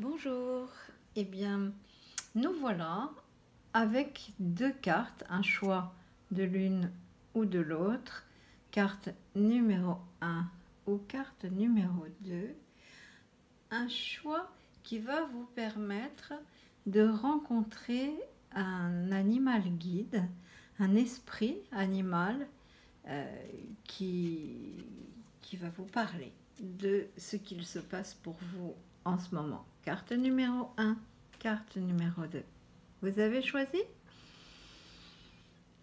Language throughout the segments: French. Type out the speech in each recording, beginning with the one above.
Bonjour, eh bien nous voilà avec deux cartes, un choix de l'une ou de l'autre, carte numéro 1 ou carte numéro 2, un choix qui va vous permettre de rencontrer un animal guide, un esprit animal euh, qui, qui va vous parler de ce qu'il se passe pour vous en ce moment. Carte numéro 1, carte numéro 2. Vous avez choisi?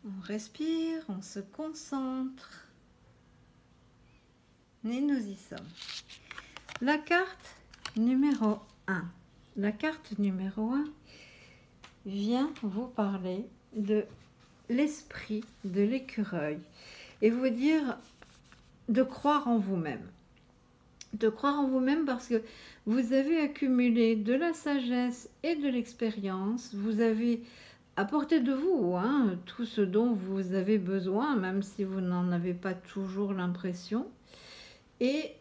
On respire, on se concentre. Et nous y sommes. La carte numéro 1. La carte numéro 1 vient vous parler de l'esprit de l'écureuil et vous dire de croire en vous-même. De croire en vous-même parce que vous avez accumulé de la sagesse et de l'expérience. Vous avez à portée de vous tout ce dont vous avez besoin, même si vous n'en avez pas toujours l'impression. Et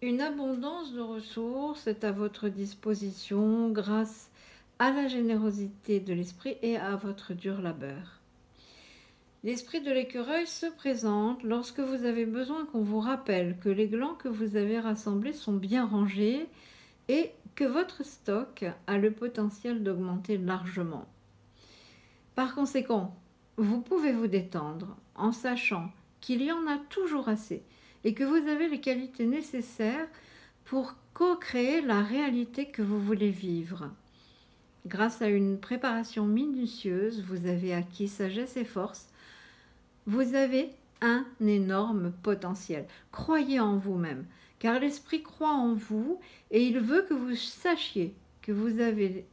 une abondance de ressources est à votre disposition grâce à la générosité de l'esprit et à votre dur labeur. L'esprit de l'écureuil se présente lorsque vous avez besoin qu'on vous rappelle que les glands que vous avez rassemblés sont bien rangés et que votre stock a le potentiel d'augmenter largement. Par conséquent, vous pouvez vous détendre en sachant qu'il y en a toujours assez et que vous avez les qualités nécessaires pour co-créer la réalité que vous voulez vivre. Grâce à une préparation minutieuse, vous avez acquis sagesse et force. Vous avez un énorme potentiel. Croyez en vous-même, car l'esprit croit en vous et il veut que vous sachiez que vous avez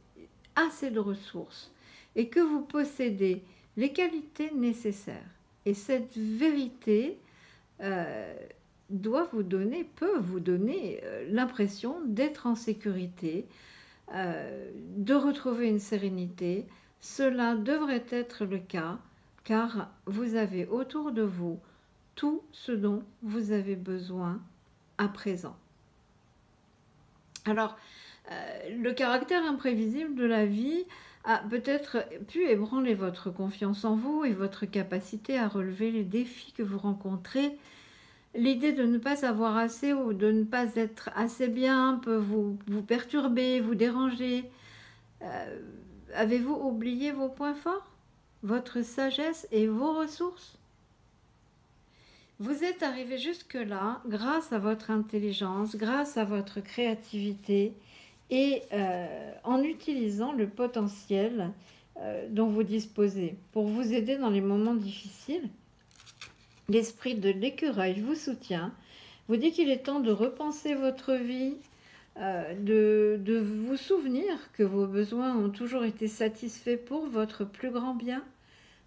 assez de ressources et que vous possédez les qualités nécessaires. Et cette vérité peut vous donner l'impression d'être en sécurité, de retrouver une sérénité. Cela devrait être le cas car vous avez autour de vous tout ce dont vous avez besoin à présent. Alors, le caractère imprévisible de la vie a peut-être pu ébranler votre confiance en vous et votre capacité à relever les défis que vous rencontrez. L'idée de ne pas avoir assez ou de ne pas être assez bien peut vous perturber, vous déranger. Avez-vous oublié vos points forts, votre sagesse et vos ressources? Vous êtes arrivé jusque-là grâce à votre intelligence, grâce à votre créativité et en utilisant le potentiel dont vous disposez pour vous aider dans les moments difficiles. L'esprit de l'écureuil vous soutient, vous dit qu'il est temps de repenser votre vie, de vous souvenir que vos besoins ont toujours été satisfaits pour votre plus grand bien,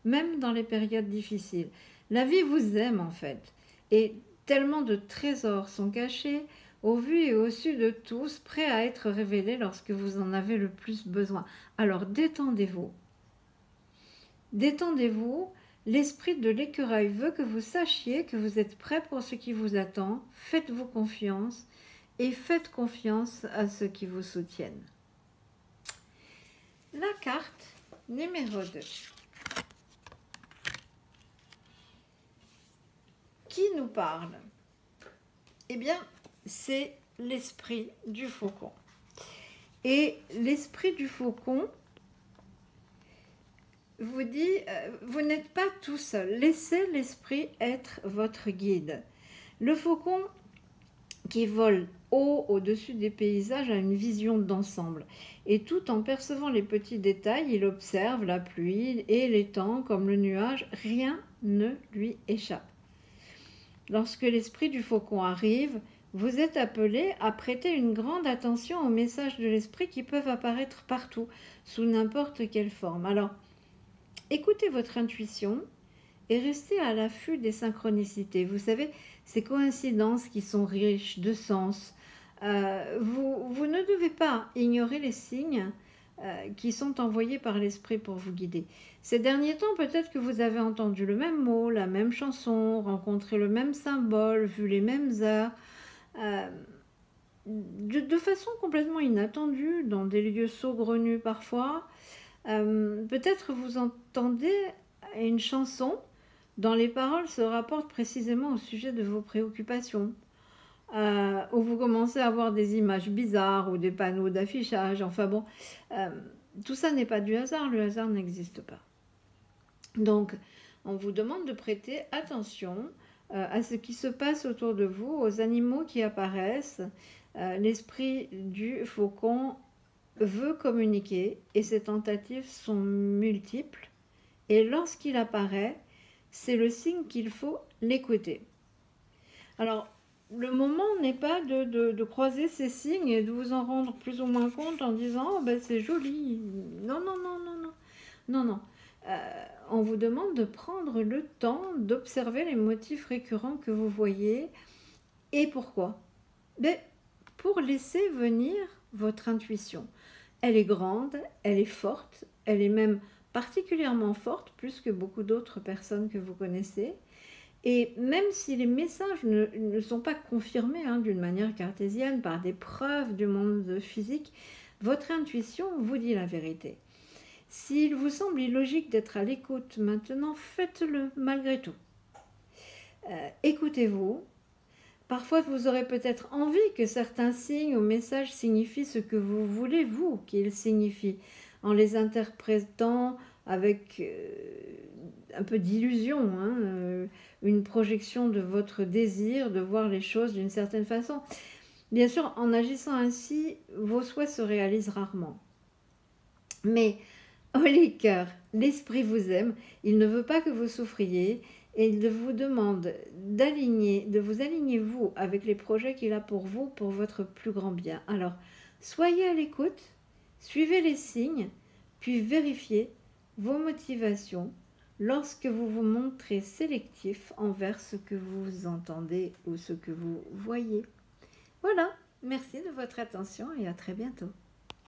même dans les périodes difficiles. La vie vous aime en fait, et tellement de trésors sont cachés au vu et au su de tous, prêts à être révélés lorsque vous en avez le plus besoin. Alors détendez-vous. Détendez-vous. L'esprit de l'écureuil veut que vous sachiez que vous êtes prêt pour ce qui vous attend. Faites-vous confiance et faites confiance à ceux qui vous soutiennent. La carte numéro 2. Qui nous parle? Eh bien, c'est l'esprit du faucon. Et l'esprit du faucon vous dit, vous n'êtes pas tout seul. Laissez l'esprit être votre guide. Le faucon qui vole haut au-dessus des paysages a une vision d'ensemble. Et tout en percevant les petits détails, il observe la pluie et les temps comme le nuage. Rien ne lui échappe. Lorsque l'esprit du faucon arrive, vous êtes appelé à prêter une grande attention aux messages de l'esprit qui peuvent apparaître partout, sous n'importe quelle forme. Alors, écoutez votre intuition et restez à l'affût des synchronicités. Vous savez, ces coïncidences qui sont riches de sens. Vous ne devez pas ignorer les signes qui sont envoyés par l'esprit pour vous guider. Ces derniers temps, peut-être que vous avez entendu le même mot, la même chanson, rencontré le même symbole, vu les mêmes heures. de façon complètement inattendue, dans des lieux saugrenus parfois. Peut-être vous entendez une chanson dont les paroles se rapportent précisément au sujet de vos préoccupations. Où vous commencez à avoir des images bizarres ou des panneaux d'affichage. Enfin bon, tout ça n'est pas du hasard, le hasard n'existe pas. Donc, on vous demande de prêter attention à ce qui se passe autour de vous, aux animaux qui apparaissent. L'esprit du faucon veut communiquer et ses tentatives sont multiples. Et lorsqu'il apparaît, c'est le signe qu'il faut l'écouter. Alors, le moment n'est pas de croiser ces signes et de vous en rendre plus ou moins compte en disant « Oh, ben c'est joli ». Non, non, non, non, non. Non, non. On vous demande de prendre le temps d'observer les motifs récurrents que vous voyez. Et pourquoi? Ben, pour laisser venir votre intuition. Elle est grande, elle est forte, elle est même particulièrement forte, plus que beaucoup d'autres personnes que vous connaissez. Et même si les messages ne sont pas confirmés d'une manière cartésienne par des preuves du monde physique, votre intuition vous dit la vérité. S'il vous semble illogique d'être à l'écoute maintenant, faites-le malgré tout. Écoutez-vous. Parfois, vous aurez peut-être envie que certains signes ou messages signifient ce que vous voulez, vous, qu'ils signifient, en les interprétant avec un peu d'illusion, une projection de votre désir de voir les choses d'une certaine façon. Bien sûr, en agissant ainsi, vos souhaits se réalisent rarement. Mais, oh les cœurs, l'esprit vous aime, il ne veut pas que vous souffriez, et il vous demande de vous aligner vous avec les projets qu'il a pour vous, pour votre plus grand bien. Alors, soyez à l'écoute, suivez les signes, puis vérifiez vos motivations lorsque vous vous montrez sélectif envers ce que vous entendez ou ce que vous voyez. Voilà, merci de votre attention et à très bientôt.